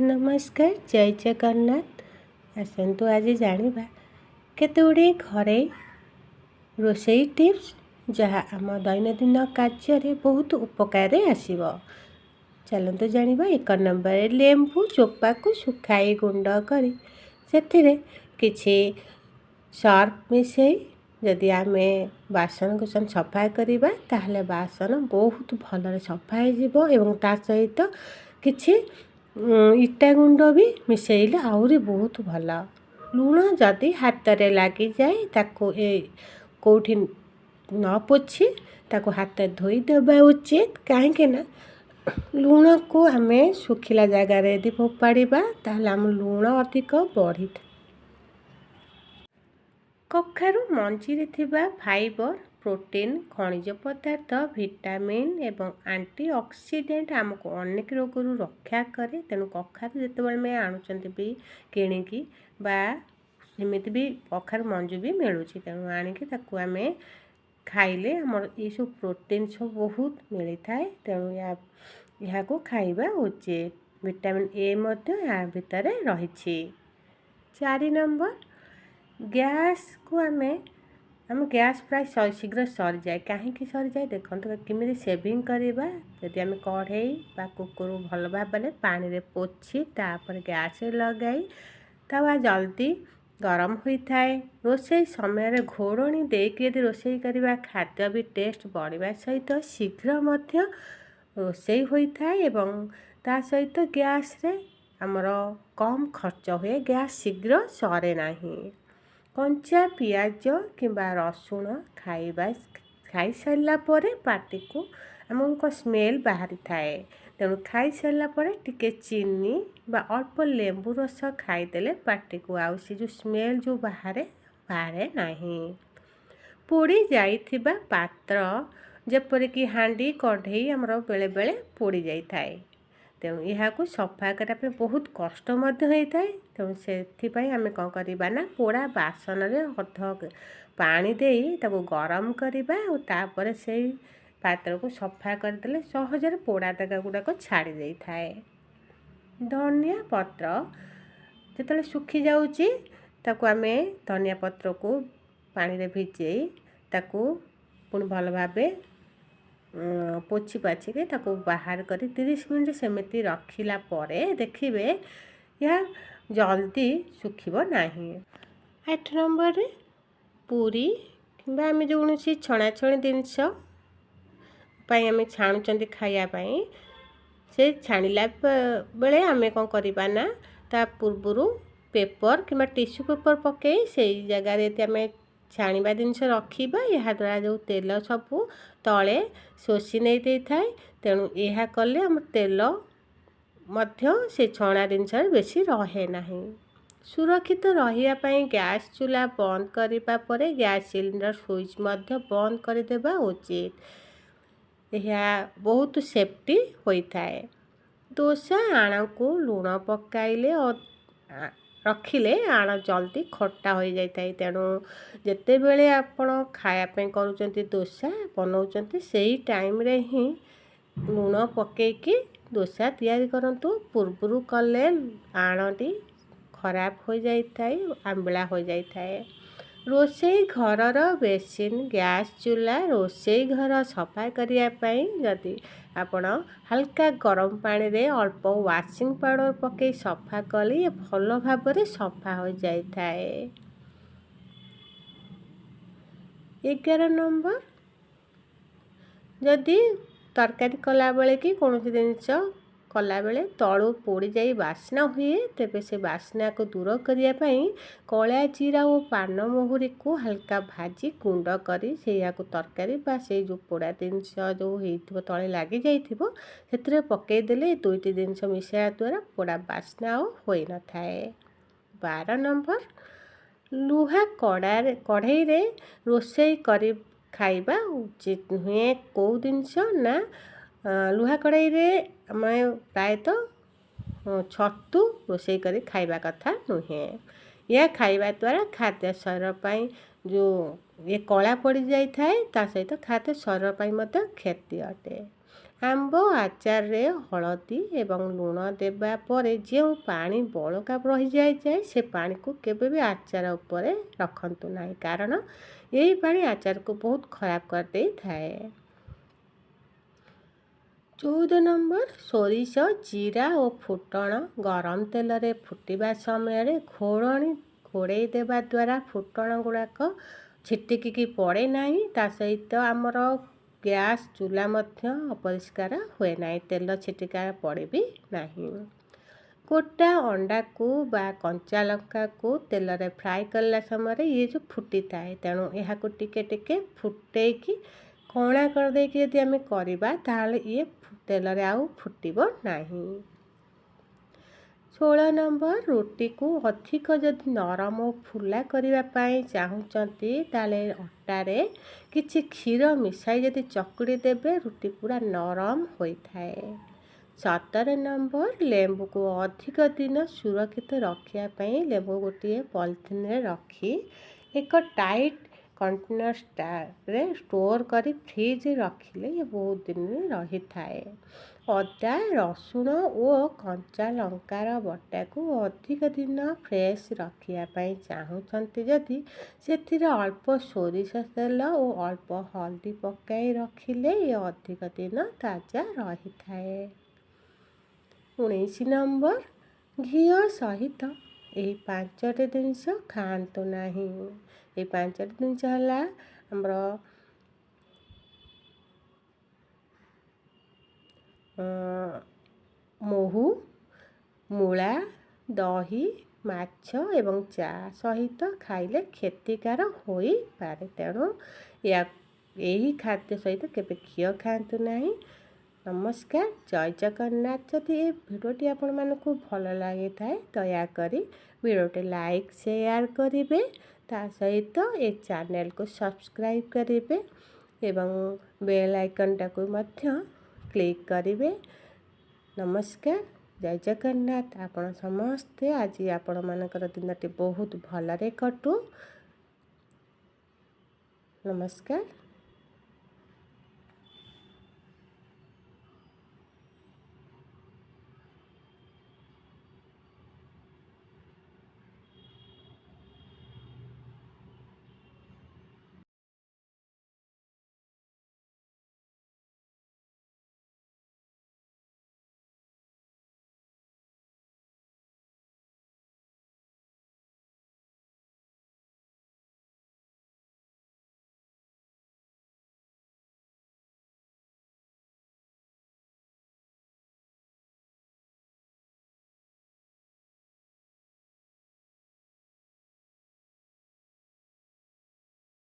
नमस्कार जय जगन्नाथ। आसतु आज जानिबा केतोडी घरे रोषेई टिप्स जहाँ आम दैनंदिन कार्य बहुत उपकार आसीबो। चलतु जानिबा। 1 नंबर लेंबू चोपा को सुखाई गुंड करी सेथिरे किछि सर्फ मिसई जदि आमे बासन कुसन सफा करिबा ताहले बासन बहुत भलरे सफा हो जिवो एवं ता सहित किछि इटा गुंड भी मिसेइले आहुरी बहुत भल। लुण जदि हाथ रे लगी जाए ताको कौठी न पोछि ताको हाथ धोई देबा उचित। कहीं ना लुण को आमे सुखिला जगार यदि फोपाड़ा ताहले आम लुण अधिक बढ़ी था। कखारू मंजी थिबा फाइबर प्रोटीन खनिज पदार्थ विटामिन एवं एंटी ऑक्सीडेंट आमको अनेक रोगरू रक्षा करे। तेणु कखारू जितेबाला मैं आणुचंती भी किणिकी बा सेमिति भी कखारू मंजू भी मिलूची। तेणु आणिकी ताकू आमे खाइले हमर ये सब प्रोटीन सब बहुत मिली थाए। तेणु या को खाइबा उचित। विटामिन ए मध्य या भितर रहिछि। 4 नंबर गैस को आम गैस प्राय शीघ्र सरी जाए। कहीं सरी जाए देखो किमी सेविंग करवा। यदि आम कढ़ई बा कुकर भल भाव पानी रे पोछि तापर गैस लगाई तवा जल्दी गरम होता है। रोषेई समय घोड़णी देकी यदि रोषेई करवा खाद्य भी टेस्ट बढ़िया सहित शीघ्र मध्य रोषेई होता है एवं ता सहित गैस रे आमर कम खर्च हुए। गैस शीघ्र सरे नहीं। कंचा पियाज किंबा रसुण खाई सारा पर पार्टी को आमको स्मेल बाहरी थाए। तेणु खाई सारा पर टिके चीनी बा अल्प लेंबू रस खाईदेले पार्टी को आउ सी जो स्मेल जो बाहरे नहीं। पोड़ी जाइथिबा पात्र जेपरिक हांडी कढ़ई आमर बेले बेले पोड़ी जाई थाए। तेणु यह सफा करने बहुत कष्ट होता है। तेणु से आम कौन करवा ना पोड़ा बासन अध पानी दे गरम करवा और तापर से पात्र को सफा करदे सहजरे पोड़ा दाग गुड़ाक छाड़ी दे थाए। धनिया पत्र जो सुखी जाऊँगी ताकू आम धनिया पत्र को पानी रे भिजे ताकू पुणी भल भाव पोछि पाछिके ताको बाहर करी 30 मिनट सेमिति रखिला परे देखिबे या जल्दी सुखिबो नाही। 8 नंबर रे पूरी किंबा आम जो छणाछणी जिनस पाई आम छाणुचंती खाया पाई से छाणिला बेले आम कौन करवा ना ता पूर्वरु पेपर किंबा टिश्यू पेपर पके से जगार यदि आम छाणिबा जिनस रखिबा यह द्वारा जो तेल सबू तले शोषी नहीं दे थाए। तेणु यह कले आम तेल मध्य से छणा जिनस बेसी रहे नहीं। सुरक्षित रहिया पई गैस चूल्हा बंद करिबा परे गैस सिलिंडर स्विच मध्य बंद कर देबा उचित। यह बहुत सेफ्टी होता है। दोसा आण को लुण पकाइले और रखिले आण जल्दी खट्टा हो जाता है। तेणु जिते बेले आपण खायापी करुँच दोसा बनाऊँच से टाइम रे ही लुण पकईकि दोसा तैयारी करंतु। पूर्वरु कले आणटी खराब हो जाए आंबला हो जाए। रोषेई घरर बेसिन गैस चूल्हा रोषेई घर सफा करने जदि आपण हल्का गरम पानी रे अल्प वाशिंग पाउडर पकई सफा कले भल भाव सफा हो जाए। 11 नंबर जदि तरकारी कला बेले कि कौन जिनस कला बेले तलू पोड़ी जाई बास्ना हुए तेबे से बास्ना को दूर करने कला जीरा और पान महुरी को हल्का भाजी गुंड करी से तरकारी बा से जो पोड़ा जिनस जो हो तले लगी जाइए पकईदेले 2टी जिनस मिसाया द्वारा पोड़ा बास्ना हो न थाए। 12 नंबर लुहा कढ़ई रे रोषेई करी खाइबा उचित नुहे। कौ जिनस ना लुहा कढ़ई रे आम प्रायतः छतु रोषेई करी खाइबा कथा नुहे। यह खाइबा द्वारा खाद्य शरीर पाई जो ये कला पड़ जाए ता सहित खाद्य शरीर पाई मत क्षति अटे। ଆମ୍ବ ଆଚାରରେ ହଳଦୀ ଏବଂ ଲୁଣ ଦେବା ପରେ ଯେଉଁ ପାଣି ବଳକା ରହିଯାଇଥାଏ ସେ ପାଣିକୁ କେବେ ବି ଆଚାର ଉପରେ ରଖନ୍ତୁ ନାହିଁ, କାରଣ ଏହି ପାଣି ଆଚାରକୁ ବହୁତ ଖରାପ କରିଦେଇଥାଏ। 14 ନମ୍ବର, ସୋରିଷ, ଜିରା ଓ ଫୁଟଣ ଗରମ ତେଲରେ ଫୁଟିବା ସମୟରେ ଘୋଡ଼େଇ ଦେବା ଦ୍ୱାରା ଫୁଟଣ ଗୁଡ଼ାକ ଛିଟିକିକି ପଡ଼େ ନାହିଁ। ତା ସହିତ ଆମର ଗ୍ୟାସ୍ ଚୁଲା ମଧ୍ୟ ଅପରିଷ୍କାର ହୁଏ ନାହିଁ, ତେଲ ଛିଟିକା ପଡ଼େ ବି ନାହିଁ। ଗୋଟା ଅଣ୍ଡାକୁ ବା କଞ୍ଚା ଲଙ୍କାକୁ ତେଲରେ ଫ୍ରାଏ କଲା ସମୟରେ ଇଏ ଯେଉଁ ଫୁଟିଥାଏ, ତେଣୁ ଏହାକୁ ଟିକେ ଟିକେ ଫୁଟେଇକି କଣା କରିଦେଇକି ଯଦି ଆମେ କରିବା ତାହେଲେ ଇଏ ତେଲରେ ଆଉ ଫୁଟିବ ନାହିଁ। 16 ନମ୍ବର, ରୁଟିକୁ ଅଧିକ ଯଦି ନରମ ଓ ଫୁଲା କରିବା ପାଇଁ ଚାହୁଁଛନ୍ତି ତାହେଲେ ଅଟାରେ କିଛି କ୍ଷୀର ମିଶାଇ ଯଦି ଚକୁଡ଼ି ଦେବେ ରୁଟି ପୁରା ନରମ ହୋଇଥାଏ। 17 ନମ୍ବର, ଲେମ୍ବୁକୁ ଅଧିକ ଦିନ ସୁରକ୍ଷିତ ରଖିବା ପାଇଁ ଲେମ୍ବୁ ଗୋଟିଏ ପଲିଥିନରେ ରଖି ଏକ ଟାଇଟ୍ କଣ୍ଟେନର୍ରେ ଷ୍ଟୋର୍ କରି ଫ୍ରିଜରେ ରଖିଲେ ଇଏ ବହୁତ ଦିନ ରହିଥାଏ। ଅଦା, ରସୁଣ ଓ କଞ୍ଚା ଲଙ୍କାର ବଟାକୁ ଅଧିକ ଦିନ ଫ୍ରେଶ୍ ରଖିବା ପାଇଁ ଚାହୁଁଛନ୍ତି ଯଦି ସେଥିରେ ଅଳ୍ପ ସୋରିଷ ତେଲ ଓ ଅଳ୍ପ ହଳଦୀ ପକାଇ ରଖିଲେ ଇଏ ଅଧିକ ଦିନ ତାଜା ରହିଥାଏ। 19 ନମ୍ବର, ଘିଅ ସହିତ ଏହି 5ଟି ଜିନିଷ ଖାଆନ୍ତୁ ନାହିଁ। ଏହି 5ଟି ଜିନିଷ ହେଲା ଆମର ମହୁ, ମୂଳା, ଦହି, ମାଛ ଏବଂ ଚା ସହିତ ଖାଇଲେ କ୍ଷତିକାର ହୋଇପାରେ, ତେଣୁ ଏହି ଖାଦ୍ୟ ସହିତ କେବେ ଘିଅ ଖାଆନ୍ତୁ ନାହିଁ। ନମସ୍କାର, ଜୟ ଜଗନ୍ନାଥ। ଯଦି ଏ ଭିଡ଼ିଓଟି ଆପଣମାନଙ୍କୁ ଭଲ ଲାଗିଥାଏ ଦୟାକରି ଭିଡ଼ିଓଟି ଲାଇକ୍ ସେୟାର କରିବେ, ତା ସହିତ ଏ ଚ୍ୟାନେଲକୁ ସବସ୍କ୍ରାଇବ୍ କରିବେ ଏବଂ ବେଲ୍ ଆଇକନ୍ଟାକୁ ମଧ୍ୟ କ୍ଲିକ୍ କରିବେ। ନମସ୍କାର, ଜୟ ଜଗନ୍ନାଥ। ଆପଣ ସମସ୍ତେ ଆଜି ଆପଣମାନଙ୍କର ଦିନଟି ବହୁତ ଭଲରେ କଟୁ। ନମସ୍କାର।